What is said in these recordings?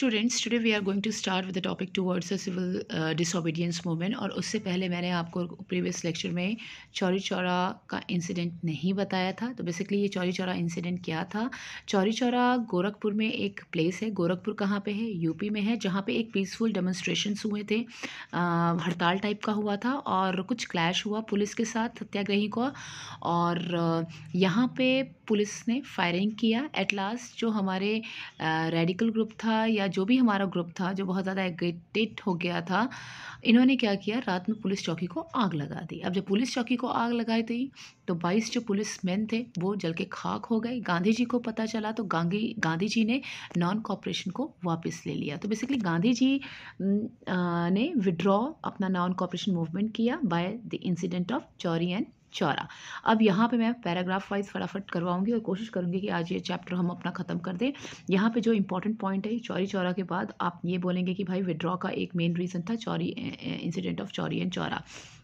Students today we are going to start with the topic towards the civil disobedience movement. और उससे पहले मैंने आपको प्रीवियस लेक्चर में चौरी चौरा का इंसिडेंट नहीं बताया था। तो बेसिकली ये चौरी चौरा इंसिडेंट क्या था। चौरी चौरा गोरखपुर में एक प्लेस है। गोरखपुर कहाँ पे है? यूपी में है, जहाँ पे एक पीसफुल डेमोन्स्ट्रेशंस हुए थे। हड़ताल टाइप का हुआ था और कुछ क्लैश हुआ पुलिस के साथ सत्याग्रही को। और यहाँ पे पुलिस ने फायरिंग किया। एट लास्ट जो हमारे रेडिकल ग्रुप था या जो भी हमारा ग्रुप था जो बहुत ज़्यादा एग्रेटेड हो गया था, इन्होंने क्या किया, रात में पुलिस चौकी को आग लगा दी। अब जब पुलिस चौकी को आग लगाई थी तो 22 जो पुलिसमैन थे वो जल के खाक हो गए। गांधी जी को पता चला तो गांधी जी ने नॉन कॉपरेशन को वापस ले लिया। तो बेसिकली गांधी जी ने विड्रॉ अपना नॉन कॉपरेशन मूवमेंट किया by the incident of Chauri and Chaura. अब यहाँ पे मैं पैराग्राफ वाइज फटाफट करवाऊंगी और कोशिश करूंगी कि आज ये चैप्टर हम अपना ख़त्म कर दें। यहाँ पे जो इंपॉर्टेंट पॉइंट है, चौरी चौरा के बाद आप ये बोलेंगे कि भाई विड्रॉ का एक मेन रीज़न था Chauri incident of Chauri and Chaura.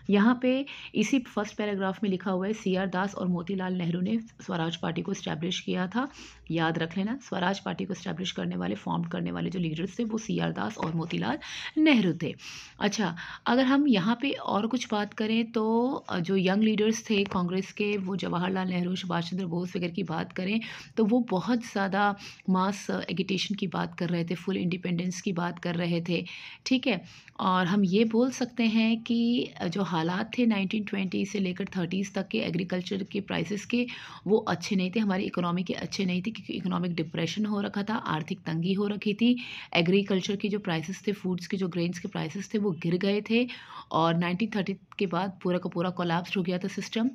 यहाँ पे इसी फर्स्ट पैराग्राफ में लिखा हुआ है, CR दास और मोतीलाल नेहरू ने स्वराज पार्टी को इस्टेब्लिश किया था। याद रख लेना, स्वराज पार्टी को इस्टेब्लिश करने वाले, फॉर्म करने वाले जो लीडर्स थे वो CR दास और मोतीलाल नेहरू थे। अच्छा, अगर हम यहाँ पे और कुछ बात करें तो जो यंग लीडर्स थे कांग्रेस के, वो जवाहरलाल नेहरू, सुभाष चंद्र बोस वगैरह की बात करें तो वो बहुत ज़्यादा मास एगिटेशन की बात कर रहे थे, फुल इंडिपेंडेंस की बात कर रहे थे। ठीक है, और हम ये बोल सकते हैं कि जो हालात थे 1920 से लेकर 30s तक के एग्रीकल्चर के प्राइसेस के, वो अच्छे नहीं थे, हमारी इकोनॉमी के अच्छे नहीं थे, क्योंकि इकोनॉमिक डिप्रेशन हो रखा था, आर्थिक तंगी हो रखी थी। एग्रीकल्चर के जो प्राइसेस थे, फूड्स के जो ग्रेन्स के प्राइसेस थे वो गिर गए थे। और 1930 के बाद पूरा का पूरा कोलैप्स हो गया था सिस्टम,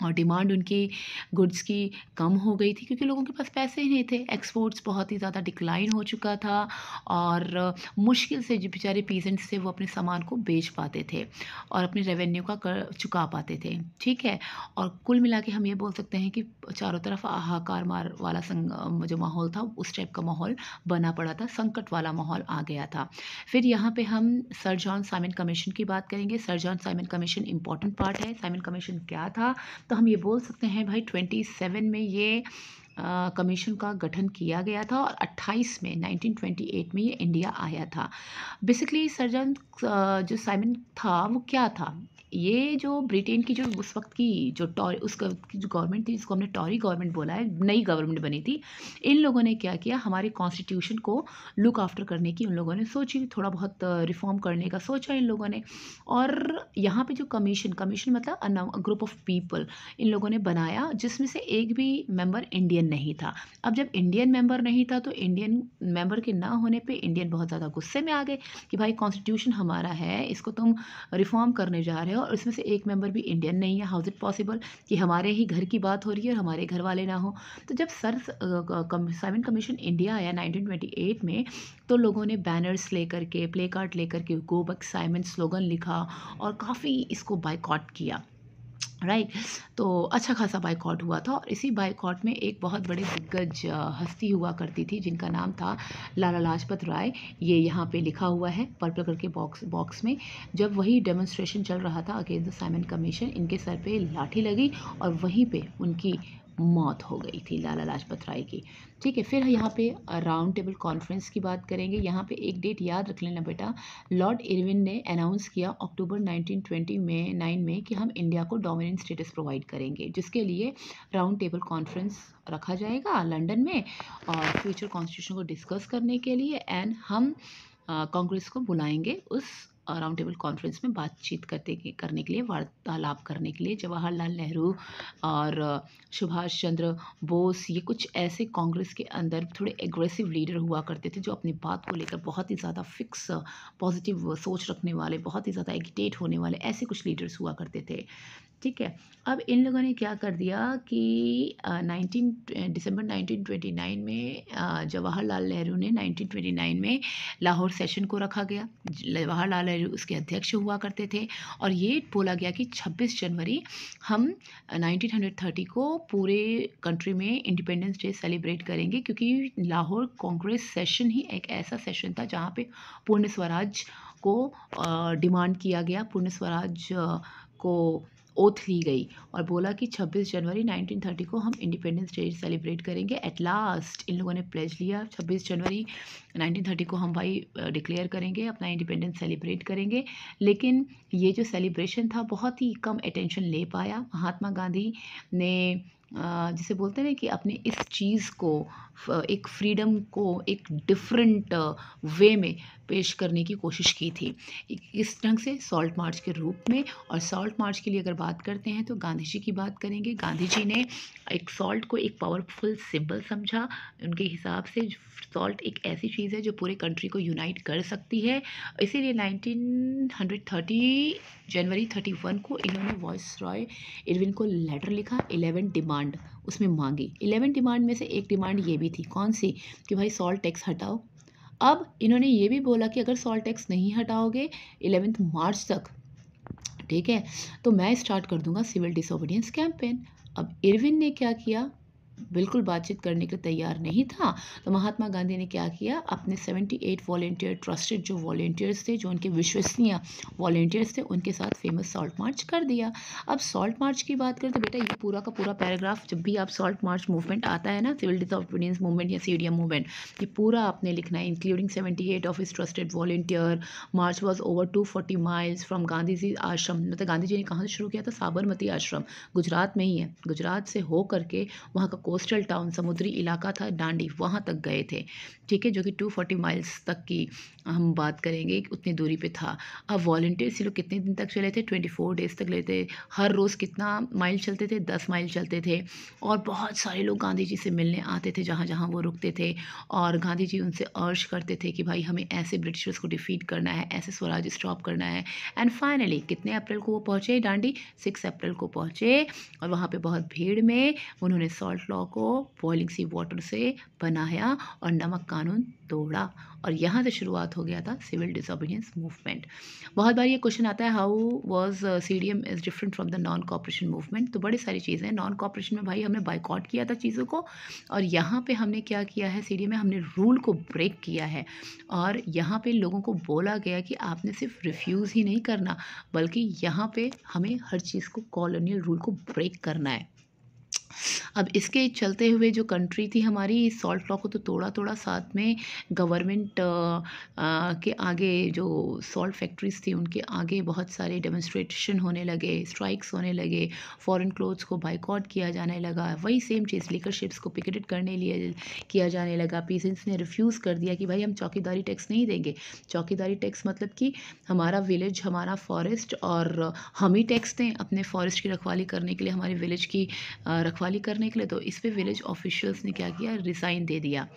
और डिमांड उनकी गुड्स की कम हो गई थी क्योंकि लोगों के पास पैसे ही नहीं थे। एक्सपोर्ट्स बहुत ही ज़्यादा डिक्लाइन हो चुका था और मुश्किल से जो बेचारे पीजेंट्स थे वो अपने सामान को बेच पाते थे और अपने रेवेन्यू का कर चुका पाते थे। ठीक है, और कुल मिला के हम ये बोल सकते हैं कि चारों तरफ हाहाकार मार वाला जो माहौल था, उस टाइप का माहौल बना पड़ा था, संकट वाला माहौल आ गया था। फिर यहाँ पे हम सर जॉन साइमन कमीशन की बात करेंगे। Sir John Simon commission important part है। साइमन कमीशन क्या था, तो हम ये बोल सकते हैं भाई 27 में ये कमीशन का गठन किया गया था और 28 में 1928 में ये इंडिया आया था। बेसिकली सर्जन जो साइमन था वो क्या था, ये जो ब्रिटेन की जो उस वक्त की जो टॉरी उसका जो गवर्नमेंट थी, जिसको हमने टॉरी गवर्नमेंट बोला है, नई गवर्नमेंट बनी थी, इन लोगों ने क्या किया, हमारे कॉन्स्टिट्यूशन को लुक आफ्टर करने की उन लोगों ने सोची, थोड़ा बहुत रिफॉर्म करने का सोचा इन लोगों ने। और यहाँ पे जो कमीशन मतलब ग्रुप ऑफ पीपल इन लोगों ने बनाया, जिसमें से एक भी मेंबर इंडियन नहीं था। अब जब इंडियन मेंबर नहीं था तो इंडियन मेंबर के ना होने पे इंडियन बहुत ज़्यादा गुस्से में आ गए कि भाई कॉन्स्टिट्यूशन हमारा है, इसको तुम रिफॉर्म करने जा रहे हो और इसमें से एक मेंबर भी इंडियन नहीं है। हाउ इज इट पॉसिबल कि हमारे ही घर की बात हो रही है और हमारे घर वाले ना हो। तो जब साइमन कमीशन इंडिया आया 1928 में, तो लोगों ने बैनर्स लेकर के, प्ले कार्ड लेकर के गो बैक साइमन स्लोगन लिखा और काफ़ी इसको बायकॉट किया। राइट, तो अच्छा खासा बाइकआउट हुआ था। और इसी बाइकआउट में एक बहुत बड़े दिग्गज हस्ती हुआ करती थी जिनका नाम था लाला लाजपत राय। ये यहाँ पे लिखा हुआ है पर्पल कलर के बॉक्स में। जब वही डेमोन्स्ट्रेशन चल रहा था अगेंस्ट द साइमन कमीशन, इनके सर पे लाठी लगी और वहीं पे उनकी मौत हो गई थी, लाला लाजपत राय की। ठीक है, फिर यहाँ पे राउंड टेबल कॉन्फ्रेंस की बात करेंगे। यहाँ पे एक डेट याद रख लेना बेटा, लॉर्ड इरविन ने अनाउंस किया अक्टूबर 1929 में कि हम इंडिया को डोमिनेंट स्टेटस प्रोवाइड करेंगे, जिसके लिए राउंड टेबल कॉन्फ्रेंस रखा जाएगा लंदन में और फ्यूचर कॉन्स्टिट्यूशन को डिस्कस करने के लिए। एंड हम कांग्रेस को बुलाएंगे उस राउंड टेबल कॉन्फ्रेंस में बातचीत करने के लिए, वार्तालाप करने के लिए। जवाहरलाल नेहरू और सुभाष चंद्र बोस, ये कुछ ऐसे कांग्रेस के अंदर थोड़े एग्रेसिव लीडर हुआ करते थे जो अपनी बात को लेकर बहुत ही ज़्यादा फिक्स पॉजिटिव सोच रखने वाले, बहुत ही ज़्यादा एगिटेट होने वाले, ऐसे कुछ लीडर्स हुआ करते थे। ठीक है, अब इन लोगों ने क्या कर दिया कि दिसंबर 1929 में जवाहरलाल नेहरू ने 1929 में लाहौर सेशन को रखा गया। जवाहरलाल नेहरू उसके अध्यक्ष हुआ करते थे और ये बोला गया कि 26 जनवरी हम 1930 को पूरे कंट्री में इंडिपेंडेंस डे सेलिब्रेट करेंगे, क्योंकि लाहौर कांग्रेस सेशन ही एक ऐसा सेशन था जहाँ पे पूर्ण स्वराज को डिमांड किया गया, पूर्ण स्वराज को ओथ ली गई और बोला कि 26 जनवरी 1930 को हम इंडिपेंडेंस डे सेलिब्रेट करेंगे। एट लास्ट इन लोगों ने प्लेज लिया 26 जनवरी 1930 को हम भाई डिक्लेयर करेंगे, अपना इंडिपेंडेंस सेलिब्रेट करेंगे। लेकिन ये जो सेलिब्रेशन था बहुत ही कम अटेंशन ले पाया। महात्मा गांधी ने जिसे बोलते हैं ना कि अपने इस चीज़ को एक फ्रीडम को एक डिफरेंट वे में पेश करने की कोशिश की थी, इस ढंग से सॉल्ट मार्च के रूप में। और सॉल्ट मार्च के लिए अगर बात करते हैं तो गांधी जी की बात करेंगे। गांधी जी ने एक सॉल्ट को एक पावरफुल सिंबल समझा। उनके हिसाब से सॉल्ट एक ऐसी चीज़ है जो पूरे कंट्री को यूनाइट कर सकती है। इसीलिए 1930 जनवरी 31 को इन्होंने वॉइस रॉय इरविन को लेटर लिखा, 11 डिमांड उसमें मांगी। 11 डिमांड में से एक डिमांड ये भी थी, कौन सी, कि भाई सॉल्ट टैक्स हटाओ। अब इन्होंने ये भी बोला कि अगर सॉल्ट टैक्स नहीं हटाओगे 11 मार्च तक, ठीक है, तो मैं स्टार्ट कर दूंगा सिविल डिसोबीडियंस कैंपेन। अब इरविन ने क्या किया, बिल्कुल बातचीत करने के तैयार नहीं था। तो महात्मा गांधी ने क्या किया, अपने 78 वॉलेंटियर ट्रस्टेड जो वॉलेंटियर्स थे, जो उनके विश्वसनीय वॉलेंटियर्स थे, उनके साथ फेमस सॉल्ट मार्च कर दिया। अब सॉल्ट मार्च की बात करें तो बेटा ये पूरा का पूरा पैराग्राफ, जब भी आप सॉल्ट मार्च मूवमेंट आता है ना, सिविल डिसोबीडियंस मूवमेंट या सीडीएम मूवमेंट, ये पूरा आपने लिखना है, including 78 of his trusted volunteer. March was over 240 miles from Gandhi ji ashram. मतलब गांधी जी ने कहाँ से शुरू किया था, साबरमती आश्रम गुजरात में ही है। गुजरात से हो करके वहाँ का कोस्टल टाउन, समुद्री इलाका था डांडी, वहाँ तक गए थे, ठीक है, जो कि 240 माइल्स तक की हम बात करेंगे, उतनी दूरी पे था। अब वॉलंटियर्स ये लोग कितने दिन तक चले थे, 24 डेज तक लेते। हर रोज़ कितना माइल चलते थे, 10 माइल चलते थे। और बहुत सारे लोग गांधी जी से मिलने आते थे जहाँ जहाँ वो रुकते थे, और गांधी जी उनसे अर्ज करते थे कि भाई हमें ऐसे ब्रिटिशर्स को डिफीट करना है, ऐसे स्वराज स्टॉप करना है। एंड फाइनली कितने अप्रैल को वो पहुँचे डांडी, 6 अप्रैल को पहुँचे। और वहाँ पे बहुत भीड़ में उन्होंने सॉल्ट लॉ को बॉइलिंग सी वाटर से बनाया और नमक कानून तोड़ा। और यहाँ से शुरुआत हो गया था सिविल डिसोबीडियंस मूवमेंट। बहुत बार ये क्वेश्चन आता है, how was CDM is different from the non cooperation movement. तो बड़ी सारी चीज़ें हैं। नॉन कॉपरेशन में भाई हमने बाइकआउट किया था चीज़ों को, और यहाँ पे हमने क्या किया है, सीडीएम में हमने रूल को ब्रेक किया है। और यहाँ पे लोगों को बोला गया कि आपने सिर्फ रिफ्यूज़ ही नहीं करना, बल्कि यहाँ पे हमें हर चीज़ को, कॉलोनियल रूल को ब्रेक करना है। अब इसके चलते हुए जो कंट्री थी हमारी, सॉल्ट लॉ को तो तोड़ा, साथ में गवर्नमेंट के आगे जो सॉल्ट फैक्ट्रीज थी उनके आगे बहुत सारे डेमोन्स्ट्रेशन होने लगे, स्ट्राइक्स होने लगे, फॉरेन क्लोथ्स को बाइकआउट किया जाने लगा। वही सेम चीज़ लिकर शिप्स को पिकेटेड करने लिए किया जाने लगा। पीसेंट्स ने रिफ्यूज़ कर दिया कि भाई हम चौकीदारी टैक्स नहीं देंगे। चौकीदारी टैक्स मतलब कि हमारा विलेज, हमारा फॉरेस्ट, और हम ही टैक्स दें अपने फॉरेस्ट की रखवाली करने के लिए, हमारे विलेज की रखवाली करने के लिए। तो इस पे विलेज ऑफिशियल्स ने क्या किया, रिज़ाइन दे दिया।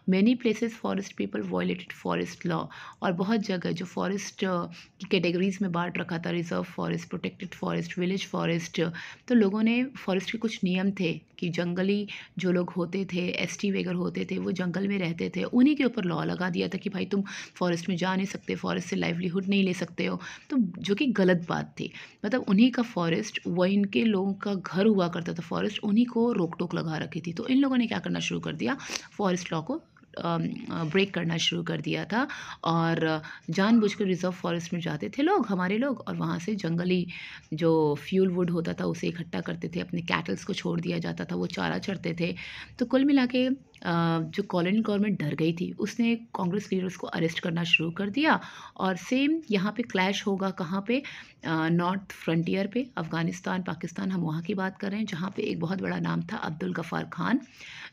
Many places forest people violated forest law. और बहुत जगह जो फॉरेस्ट की कैटेगरीज में बांट रखा था, reserve forest, protected forest, village forest, तो लोगों ने, फॉरेस्ट के कुछ नियम थे कि जंगली जो लोग होते थे, एसटी वगैरह होते थे, वो जंगल में रहते थे, उन्हीं के ऊपर लॉ लगा दिया था कि भाई तुम फॉरेस्ट में जा नहीं सकते, फॉरेस्ट से लाइवलीहुड नहीं ले सकते हो। तो जो कि गलत बात थी। मतलब उन्हीं का फॉरेस्ट, वह इनके लोगों का घर हुआ करता था, फॉरेस्ट उन्हीं को रोक टोक लगा रखी थी। तो इन लोगों ने क्या करना शुरू कर दिया, फॉरेस्ट लॉ को ब्रेक करना शुरू कर दिया था। और जानबूझकर रिजर्व फॉरेस्ट में जाते थे लोग, हमारे लोग, और वहाँ से जंगली जो फ्यूल वुड होता था उसे इकट्ठा करते थे, अपने कैटल्स को छोड़ दिया जाता था, वो चारा चरते थे। तो कुल मिला के जो कॉलोनी गवर्नमेंट डर गई थी, उसने कांग्रेस लीडर्स को अरेस्ट करना शुरू कर दिया। और सेम यहाँ पे क्लैश होगा कहाँ पे, नॉर्थ फ्रंटियर पे, अफ़गानिस्तान पाकिस्तान, हम वहाँ की बात कर रहे हैं, जहाँ पे एक बहुत बड़ा नाम था अब्दुल गफ़ार खान,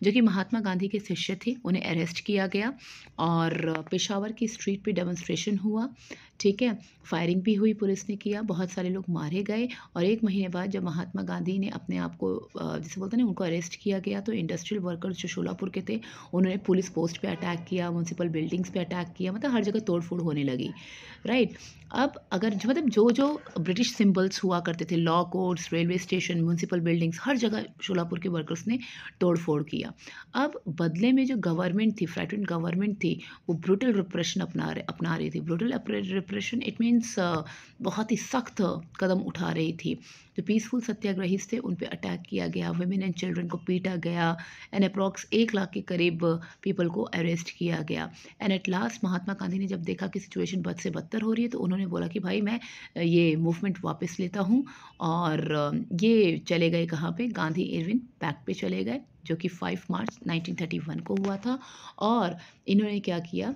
जो कि महात्मा गांधी के शिष्य थे। उन्हें अरेस्ट किया गया और पेशावर की स्ट्रीट पे डेमोन्स्ट्रेशन हुआ, ठीक है, फायरिंग भी हुई, पुलिस ने किया, बहुत सारे लोग मारे गए। और 1 महीने बाद जब महात्मा गांधी ने अपने आप को, जिसे बोलते हैं ना, उनको अरेस्ट किया गया, तो इंडस्ट्रियल वर्कर्स जो शोलापुर के थे, उन्होंने पुलिस पोस्ट पे अटैक किया, म्यूनसिपल बिल्डिंग्स पे अटैक किया, मतलब हर जगह तोड़फोड़ होने लगी, राइट। अब अगर जो मतलब जो ब्रिटिश सिंबल्स हुआ करते थे, law courts, railway station, municipal buildings, हर जगह शोलापुर के वर्कर्स ने तोड़फोड़ किया। अब बदले में जो गवर्नमेंट थी, फ्रैटर्न गवर्नमेंट थी, वो ब्रूटल रिप्रेशन अपना रही थी। ब्रूटल डिप्रेशन इट मीन्स बहुत ही सख्त कदम उठा रही थी। जो पीसफुल सत्याग्रही थे उन पे अटैक किया गया, वुमेन एंड चिल्ड्रन को पीटा गया, एंड अप्रॉक्स 1 लाख के करीब पीपल को अरेस्ट किया गया। And at last Mahatma Gandhi ने जब देखा कि सिचुएशन बद से बदतर हो रही है तो उन्होंने बोला कि भाई मैं ये मूवमेंट वापस लेता हूँ, और ये चले गए कहाँ पे, गांधी इरविन पैक्ट पे चले गए, जो कि 5 मार्च 1931 को हुआ था। और इन्होंने क्या किया,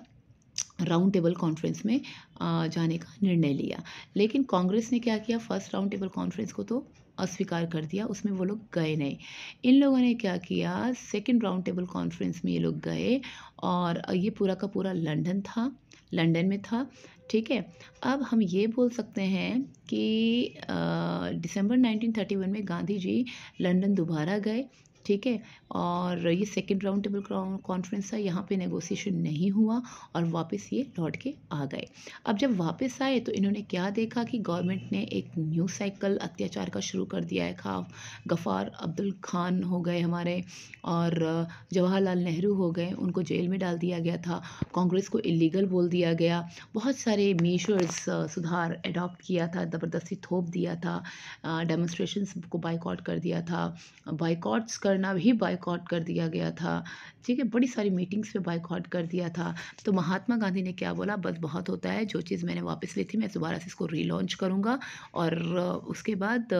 राउंड टेबल कॉन्फ्रेंस में जाने का निर्णय लिया। लेकिन कांग्रेस ने क्या किया, फर्स्ट राउंड टेबल कॉन्फ्रेंस को तो अस्वीकार कर दिया, उसमें वो लोग गए नहीं। इन लोगों ने क्या किया, सेकंड राउंड टेबल कॉन्फ्रेंस में ये लोग गए, और ये पूरा का पूरा लंदन में था। ठीक है, अब हम ये बोल सकते हैं कि दिसंबर 1931 में गांधी जी लंदन दोबारा गए। ठीक है, और ये सेकंड राउंड टेबल कॉन्फ्रेंस था, यहाँ पे नेगोशिएशन नहीं हुआ और वापस ये लौट के आ गए। अब जब वापस आए तो इन्होंने क्या देखा कि गवर्नमेंट ने एक न्यू साइकिल अत्याचार का शुरू कर दिया है। गफ़ार अब्दुल खान हो गए हमारे, और जवाहरलाल नेहरू हो गए, उनको जेल में डाल दिया गया था। कांग्रेस को इलीगल बोल दिया गया। बहुत सारे मेजर्स सुधार अडॉप्ट किया था, ज़बरदस्ती थोप दिया था, डेमोन्स्ट्रेशंस को बाइकआउट कर दिया था, बाइकआउट्स करना भी बाइकआउट कर दिया गया था। ठीक है, बड़ी सारी मीटिंग्स पे बाइकआउट कर दिया था। तो महात्मा गांधी ने क्या बोला, बस बहुत होता है, जो चीज़ मैंने वापस ली थी मैं दोबारा से इसको रीलॉन्च करूँगा। और उसके बाद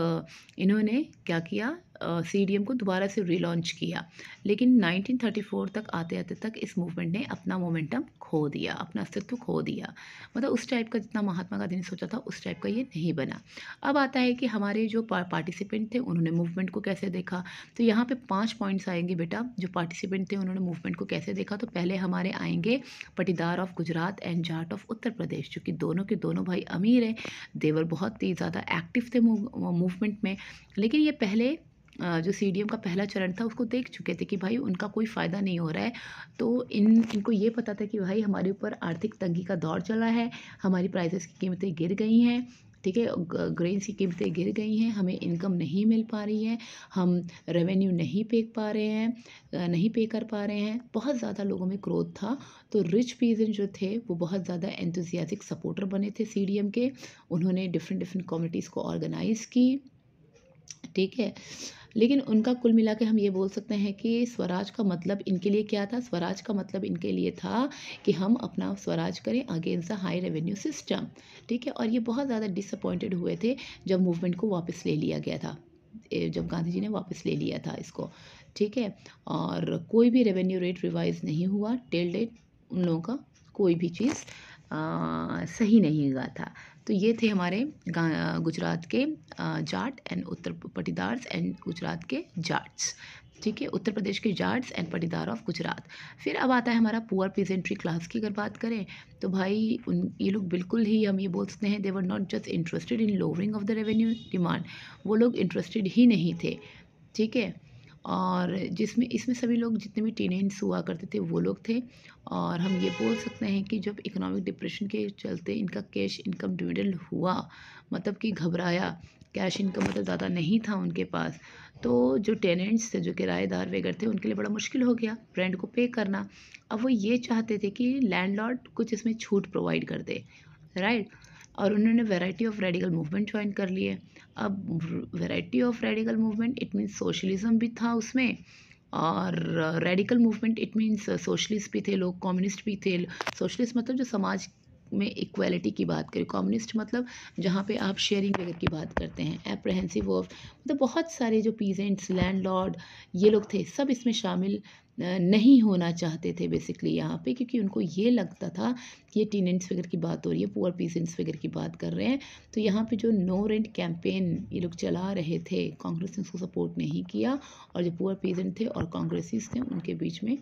इन्होंने क्या किया, CDM को दोबारा से रीलॉन्च किया। लेकिन 1934 तक आते आते तक इस मूवमेंट ने अपना मोमेंटम खो दिया, अपना अस्तित्व खो दिया। मतलब उस टाइप का जितना महात्मा गांधी ने सोचा था उस टाइप का ये नहीं बना। अब आता है कि हमारे जो पार्टिसिपेंट थे उन्होंने मूवमेंट को कैसे देखा। तो यहाँ पे 5 पॉइंट्स आएंगे बेटा, जो पार्टिसिपेंट थे उन्होंने मूवमेंट को कैसे देखा। तो पहले हमारे आएंगे Patidar of Gujarat and Jat of Uttar Pradesh, जो कि दोनों के दोनों भाई अमीर हैं। देवर बहुत ही ज़्यादा एक्टिव थे मूवमेंट में। लेकिन ये पहले जो CDM का पहला चरण था उसको देख चुके थे कि भाई उनका कोई फ़ायदा नहीं हो रहा है। तो इनको ये पता था कि भाई हमारे ऊपर आर्थिक तंगी का दौर चला है, हमारी प्राइसेस की कीमतें गिर गई हैं। ठीक है, ग्रेन्स की कीमतें गिर गई हैं, हमें इनकम नहीं मिल पा रही है, हम रेवेन्यू नहीं पे कर पा रहे हैं। बहुत ज़्यादा लोगों में क्रोध था। तो रिच पीजेंट जो थे वो बहुत ज़्यादा एंथुसियास्टिक सपोर्टर बने थे CDM के। उन्होंने डिफरेंट कम्युनिटीज़ को ऑर्गेनाइज़ की। ठीक है, लेकिन उनका कुल मिला के हम ये बोल सकते हैं कि स्वराज का मतलब इनके लिए क्या था। स्वराज का मतलब इनके लिए था कि हम अपना स्वराज करें against the high revenue system. ठीक है, और ये बहुत ज़्यादा डिसअपॉइंटेड हुए थे जब मूवमेंट को वापस ले लिया गया था, जब गांधी जी ने वापस ले लिया था इसको। ठीक है, और कोई भी रेवेन्यू रेट रिवाइज नहीं हुआ टिल डेट। उन लोगों का कोई भी चीज़ सही नहीं हुआ था। तो ये थे हमारे गुजरात के जाट एंड उत्तर पटीदार्स एंड गुजरात के जाट्स। ठीक है, उत्तर प्रदेश के जाट्स एंड पटीदार ऑफ गुजरात। फिर अब आता है हमारा पुअर पीजेंट्री क्लास की। अगर बात करें तो भाई ये लोग बिल्कुल ही, हम ये बोल सकते हैं, they were not just interested in lowering of the revenue demand. वो लोग इंटरेस्टेड ही नहीं थे। ठीक है, और इसमें सभी लोग जितने भी टीनेज हुआ करते थे वो लोग थे। और हम ये बोल सकते हैं कि जब इकोनॉमिक डिप्रेशन के चलते इनका कैश इनकम डिविडेंड हुआ, मतलब कि घबराया, कैश इनकम मतलब ज़्यादा नहीं था उनके पास, तो जो टेनेंट्स थे, जो किराएदार वगैरह थे, उनके लिए बड़ा मुश्किल हो गया रेंट को पे करना। अब वो ये चाहते थे कि लैंडलॉर्ड कुछ इसमें छूट प्रोवाइड कर दे, राइट। और उन्होंने variety of radical movement join कर लिए। अब variety of radical movement it means socialism भी था उसमें, और radical movement it means socialist भी थे लोग, कम्युनिस्ट भी थे। सोशलिस्ट मतलब जो समाज में इक्वालिटी की बात करें, कम्युनिस्ट मतलब जहाँ पे आप शेयरिंग वगैरह की बात करते हैं, एप्रहेंसिव ऑफ, मतलब बहुत सारे जो पीजेंट्स, लैंडलॉर्ड, ये लोग थे, सब इसमें शामिल नहीं होना चाहते थे बेसिकली यहाँ पे, क्योंकि उनको ये लगता था कि ये टीनेंट्स वगैरह की बात हो रही है, पुअर पीजेंट्स वगैरह की बात कर रहे हैं। तो यहाँ पे जो नो रेंट कैंपेन ये लोग चला रहे थे, कांग्रेस ने उसको सपोर्ट नहीं किया, और जो पुअर पीजेंट थे और कांग्रेसिस थे उनके बीच में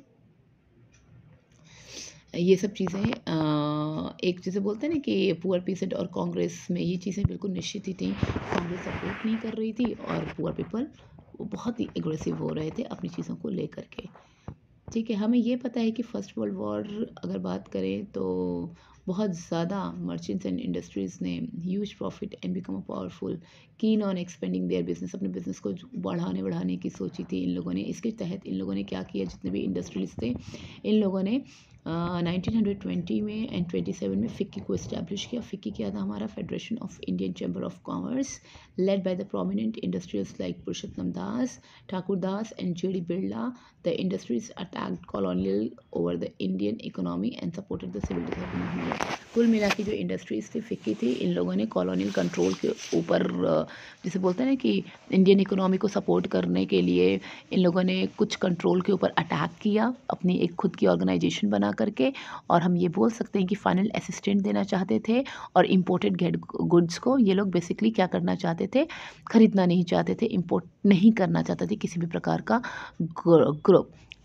ये सब चीज़ें एक जैसे बोलते हैं ना कि पुअर पीसेंट और कांग्रेस में ये चीज़ें बिल्कुल निश्चित ही थी। कांग्रेस सपोर्ट नहीं कर रही थी और पुअर पीपल वो बहुत ही एग्रेसिव हो रहे थे अपनी चीज़ों को लेकर के। ठीक है, हमें ये पता है कि फर्स्ट वर्ल्ड वॉर अगर बात करें तो बहुत ज़्यादा मर्चेंट्स एंड इंडस्ट्रीज़ ने huge profit and become a powerful keen on expanding their business. अपने बिजनेस को बढ़ाने की सोची थी इन लोगों ने। इसके तहत इन लोगों ने क्या किया, जितने भी इंडस्ट्रीज थे इन लोगों ने 1920 में एंड 27 में फ़िक्की को इस्टेब्लिश किया। फ़िक्की क्या था हमारा? Federation of Indian chamber of commerce, led by the prominent industrials like Purushottam Das, Thakur Das and J.D. Birla. The industries attacked colonial over the Indian economy and supported the civil disobedience movement. कुल मिला के जो industries थी FICCI थी, इन लोगों ने colonial control के ऊपर जैसे बोलते हैं ना कि इंडियन इकोनॉमी को सपोर्ट करने के लिए इन लोगों ने कुछ कंट्रोल के ऊपर अटैक किया अपनी एक खुद की ऑर्गेनाइजेशन बना करके। और हम ये बोल सकते हैं कि फाइनल असिस्टेंट देना चाहते थे और इम्पोर्टेड गुड्स को ये लोग बेसिकली क्या करना चाहते थे? ख़रीदना नहीं चाहते थे, इम्पोर्ट नहीं करना चाहते थे किसी भी प्रकार का ग्रुप।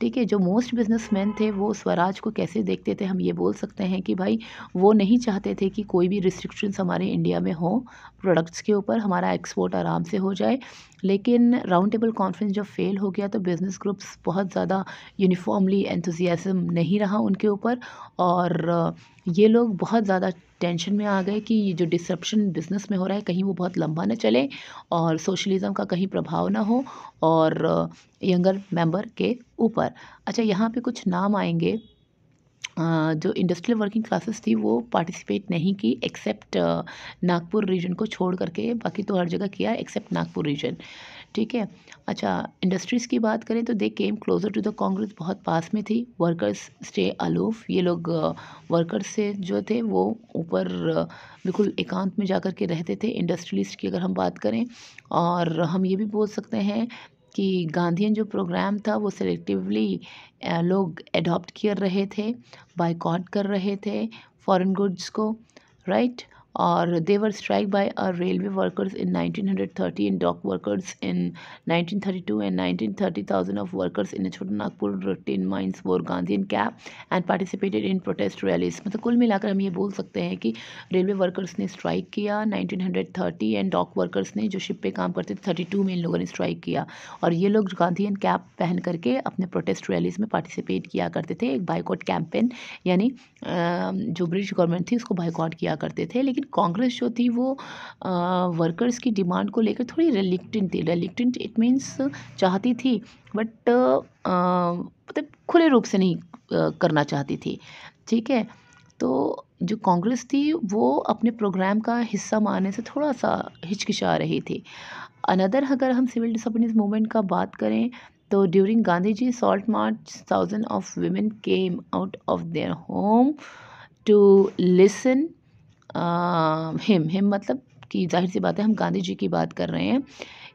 ठीक है, जो मोस्ट बिजनेसमैन थे वो स्वराज को कैसे देखते थे? हम ये बोल सकते हैं कि भाई वो नहीं चाहते थे कि कोई भी रिस्ट्रिक्शंस हमारे इंडिया में हो प्रोडक्ट्स के ऊपर, हमारा एक्सपोर्ट आराम से हो जाए। लेकिन राउंड टेबल कॉन्फ्रेंस जब फेल हो गया तो बिज़नेस ग्रुप्स बहुत ज़्यादा यूनिफॉर्मली एंथुसियाज्म नहीं रहा उनके ऊपर और ये लोग बहुत ज़्यादा टेंशन में आ गए कि ये जो डिसरप्शन बिज़नेस में हो रहा है कहीं वो बहुत लंबा ना चले और सोशलिज़्म का कहीं प्रभाव ना हो और यंगर मेंबर के ऊपर। अच्छा, यहाँ पे कुछ नाम आएंगे जो इंडस्ट्रियल वर्किंग क्लासेस थी वो पार्टिसिपेट नहीं की एक्सेप्ट नागपुर रीजन को छोड़ करके, बाकी तो हर जगह किया एक्सेप्ट नागपुर रीजन। ठीक है। अच्छा, इंडस्ट्रीज़ की बात करें तो दे केम क्लोजर टू द कांग्रेस, बहुत पास में थी। वर्कर्स स्टे अलूफ, ये लोग वर्कर्स से जो थे वो ऊपर बिल्कुल एकांत में जाकर के रहते थे। इंडस्ट्रियलिस्ट की अगर हम बात करें और हम ये भी बोल सकते हैं कि गांधीयन जो प्रोग्राम था वो सेलेक्टिवली लोग एडॉप्ट कर रहे थे, बायकॉट कर रहे थे फॉरेन गुड्स को, राइट। और they were strike by railway workers in 1930 and dock workers in 1932 and 1930,000 of workers in Chota Nagpur tin mines wore Gandhian cap and participated in protest rallies. मतलब कुल मिलाकर हम ये बोल सकते हैं कि रेलवे वर्कर्स ने स्ट्राइक किया 1930 एंड डॉक वर्कर्स ने जो शिप पे काम करते थे 32 में इन लोगों ने स्ट्राइक किया और ये लोग गांधीयन कैप पहन करके अपने प्रोटेस्ट रैलीज में पार्टिसिपेट किया करते थे। एक बाइकॉट कैंपेन यानी जो ब्रिटिश गवर्नमेंट थी उसको बाइकॉट किया करते थे। लेकिन कांग्रेस जो थी वो वर्कर्स की डिमांड को लेकर थोड़ी रेलिक्टेंट थी। रेलिक्टेंट इट मीन्स चाहती थी बट मतलब खुले रूप से नहीं करना चाहती थी। ठीक है, तो जो कांग्रेस थी वो अपने प्रोग्राम का हिस्सा मानने से थोड़ा सा हिचकिचा रही थी। अनदर अगर हम सिविल डिसोबीडियंस मूवमेंट का बात करें तो during Gandhi ji Salt March thousand of women came out of their home to listen him मतलब कि जाहिर सी बात है हम गांधी जी की बात कर रहे हैं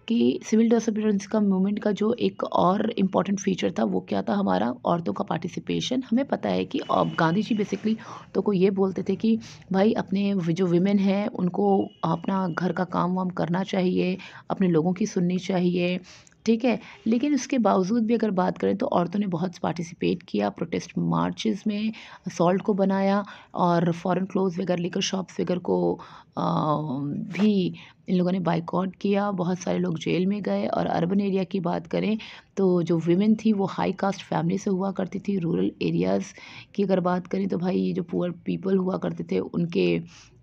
कि सिविल डिसोबीडियंस का मूवमेंट का जो एक और इम्पॉर्टेंट फीचर था वो क्या था? हमारा औरतों का पार्टिसिपेशन। हमें पता है कि अब गांधी जी बेसिकली तो को ये बोलते थे कि भाई अपने जो विमेन हैं उनको अपना घर का काम वाम करना चाहिए, अपने लोगों की सुननी चाहिए। ठीक है, लेकिन उसके बावजूद भी अगर बात करें तो औरतों ने बहुत पार्टिसिपेट किया प्रोटेस्ट मार्चेस में, सॉल्ट को बनाया और फॉरेन क्लोथ्स वगैरह लेकर शॉप्स वगैरह को भी इन लोगों ने बाइकॉट किया। बहुत सारे लोग जेल में गए। और अर्बन एरिया की बात करें तो जो विमेन थी वो हाई कास्ट फैमिली से हुआ करती थी। रूरल एरियाज़ की अगर बात करें तो भाई जो पुअर पीपल हुआ करते थे उनके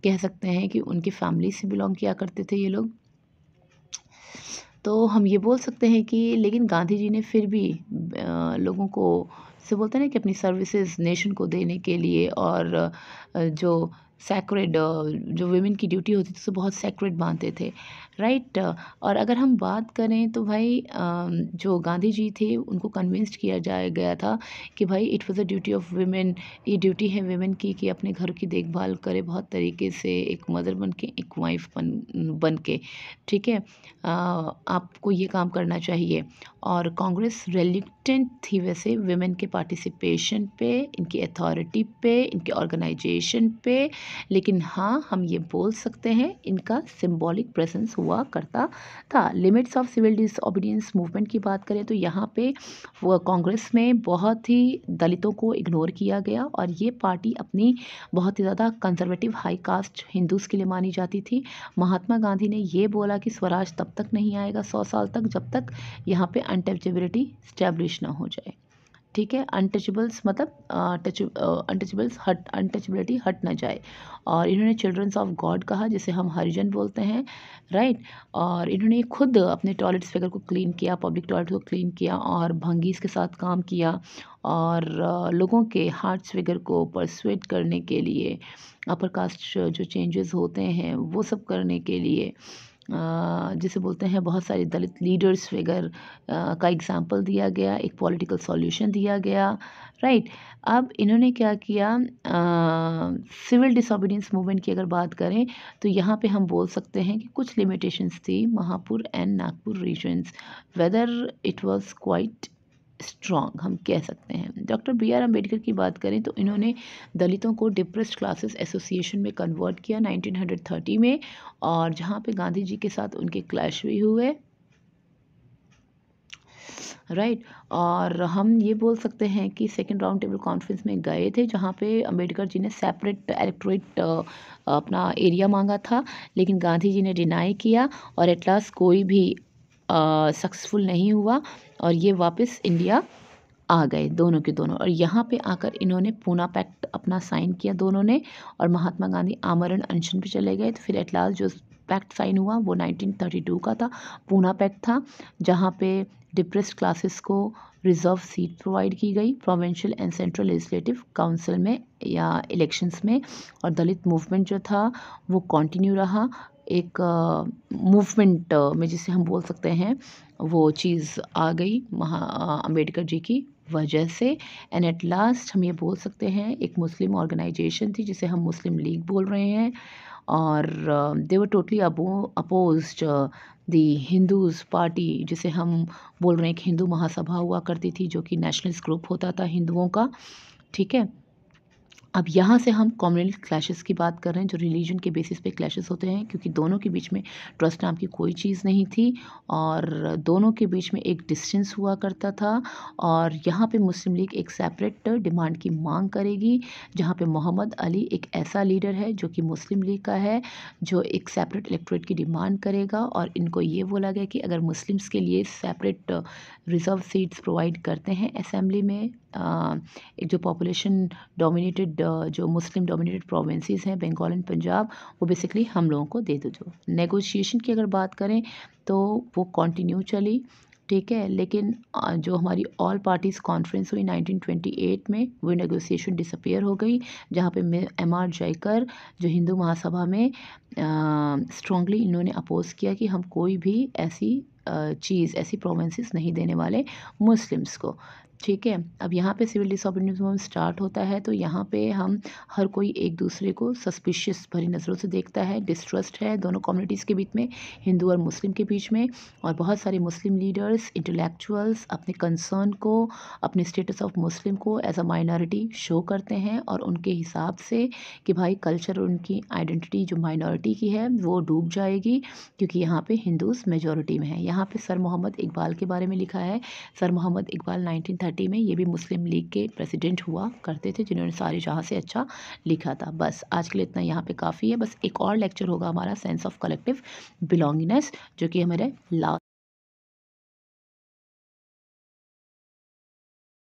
कह सकते हैं कि उनकी फैमिली से बिलोंग किया करते थे ये लोग। तो हम ये बोल सकते हैं कि लेकिन गांधी जी ने फिर भी लोगों को से बोलते हैं ना कि अपनी सर्विसेज नेशन को देने के लिए और जो सैक्रेड जो वुमेन की ड्यूटी होती थी उसे बहुत सैक्रेड मानते थे, राइट। और अगर हम बात करें तो भाई जो गांधी जी थे उनको कन्विंस्ड किया जाया गया था कि भाई it was a duty of women, ये ड्यूटी है वुमेन की कि अपने घर की देखभाल करे बहुत तरीके से, एक मदर बन के, एक वाइफ बन के। ठीक है, आपको ये काम करना चाहिए। और कांग्रेस रेलिक्टेंट थी वैसे वुमेन के पार्टिसिपेशन पे, इनकी अथॉरिटी पे, इनके ऑर्गेनाइजेशन पे, लेकिन हाँ हम ये बोल सकते हैं इनका सिंबॉलिक प्रेजेंस हुआ करता था। Limits of civil disobedience movement की बात करें तो यहाँ पे वो कांग्रेस में बहुत ही दलितों को इग्नोर किया गया और ये पार्टी अपनी बहुत ही ज़्यादा कंजर्वेटिव हाई कास्ट हिंदूज़ के लिए मानी जाती थी। महात्मा गांधी ने ये बोला कि स्वराज तब तक नहीं आएगा 100 साल तक जब तक यहाँ पे अनटचेबिलिटी स्टैब्लिश ना हो जाए। ठीक है। अनटचेबल्स मतलब अनटचेबिलिटी हट ना जाए। और इन्होंने चिल्ड्रंस ऑफ गॉड कहा, जिसे हम हरिजन बोलते हैं, राइट। और इन्होंने खुद अपने टॉयलेट्स वगैरह को क्लीन किया, पब्लिक टॉयलेट को क्लीन किया और भंगीस के साथ काम किया। और लोगों के हार्ट्स वगैरह को परसुएट करने के लिए, अपर कास्ट जो चेंजेस होते हैं वो सब करने के लिए, जिसे बोलते हैं बहुत सारे दलित लीडर्स वगैरह का एग्जाम्पल दिया गया, एक पॉलिटिकल सॉल्यूशन दिया गया, राइट। अब इन्होंने क्या किया, सिविल डिसोबीडियंस मूवमेंट की अगर बात करें तो यहाँ पे हम बोल सकते हैं कि कुछ लिमिटेशंस थी Mahapur and Nagpur regions, whether it was quite strong हम कह सकते हैं। डॉक्टर बी आर अम्बेडकर की बात करें तो इन्होंने दलितों को डिप्रेस्ड क्लासेस एसोसिएशन में कन्वर्ट किया 1930 में, और जहाँ पे गांधी जी के साथ उनके क्लैश भी हुए, राइट। और हम ये बोल सकते हैं कि सेकेंड राउंड टेबल कॉन्फ्रेंस में गए थे, जहाँ पे अंबेडकर जी ने सेपरेट इलेक्टोरेट अपना एरिया मांगा था, लेकिन गांधी जी ने डिनाई किया और एट लास्ट कोई भी सक्सेसफुल नहीं हुआ और ये वापस इंडिया आ गए दोनों के दोनों। और यहाँ पे आकर इन्होंने पूना पैक्ट अपना साइन किया दोनों ने, और महात्मा गांधी आमरण अनशन पे चले गए। तो फिर एट लास्ट जो पैक्ट साइन हुआ वो 1932 का था, पूना पैक्ट था, जहाँ पे डिप्रेस्ड क्लासेस को रिजर्व सीट प्रोवाइड की गई provincial and central legislative council में या इलेक्शंस में। और दलित मूवमेंट जो था वो कंटिन्यू रहा, एक मूवमेंट में जिसे हम बोल सकते हैं वो चीज़ आ गई अम्बेडकर जी की वजह से। एंड एट लास्ट हम ये बोल सकते हैं एक मुस्लिम ऑर्गेनाइजेशन थी जिसे हम मुस्लिम लीग बोल रहे हैं, और they were totally opposed the Hindus party, जिसे हम बोल रहे हैं कि हिंदू महासभा हुआ करती थी, जो कि नेशनलिस्ट ग्रुप होता था हिंदुओं का, ठीक है। अब यहाँ से हम कम्युनल क्लैशेस की बात कर रहे हैं, जो रिलीजन के बेसिस पे क्लैशेस होते हैं, क्योंकि दोनों के बीच में ट्रस्ट नाम की कोई चीज़ नहीं थी और दोनों के बीच में एक डिस्टेंस हुआ करता था। और यहाँ पे मुस्लिम लीग एक सेपरेट डिमांड की मांग करेगी, जहाँ पे मोहम्मद अली एक ऐसा लीडर है जो कि मुस्लिम लीग का है, जो एक सेपरेट इलेक्टोरेट की डिमांड करेगा। और इनको ये बोला गया कि अगर मुस्लिम्स के लिए सेपरेट रिजर्व सीट्स प्रोवाइड करते हैं असेंबली में, एक जो पॉपुलेशन डोमिनेटेड जो मुस्लिम डोमिनेटेड प्रोविंसेस हैं बंगाल एंड पंजाब, वो बेसिकली हम लोगों को दे दो। जो नेगोशिएशन की अगर बात करें तो वो कंटिन्यू चली, ठीक है। लेकिन जो हमारी ऑल पार्टीज़ कॉन्फ्रेंस हुई 1928 में, वो नेगोशिएशन डिसअपियर हो गई, जहाँ पे MR जयकर जो हिंदू महासभा में स्ट्रांगली इन्होंने अपोज किया कि हम कोई भी ऐसी चीज़ ऐसी प्रोविंसेस नहीं देने वाले मुस्लिम्स को, ठीक है। अब यहाँ पे सिविल डिसोबीडियंस मूवमेंट स्टार्ट होता है, तो यहाँ पे हम हर कोई एक दूसरे को सस्पिशियस भरी नज़रों से देखता है, डिस्ट्रस्ट है दोनों कम्युनिटीज़ के बीच में, हिंदू और मुस्लिम के बीच में। और बहुत सारे मुस्लिम लीडर्स इंटेलेक्चुअल्स अपने कंसर्न को, अपने स्टेटस ऑफ मुस्लिम को एज अ माइनॉरिटी शो करते हैं, और उनके हिसाब से कि भाई कल्चर और उनकी आइडेंटिटी जो माइनॉरिटी की है वो डूब जाएगी, क्योंकि यहाँ पे हिंदूज़ मेजॉरिटी में है। यहाँ पे सर मोहम्मद इकबाल के बारे में लिखा है। सर मोहम्मद इकबाल 1930 में ये भी मुस्लिम लीग के प्रेसिडेंट हुआ करते थे, जिन्होंने सारे जहाँ से अच्छा लिखा था। बस आज के लिए इतना यहाँ पे काफ़ी है। बस एक और लेक्चर होगा हमारा सेंस ऑफ कलेक्टिव बिलोंगिंगनेस, जो कि हमारे लास्ट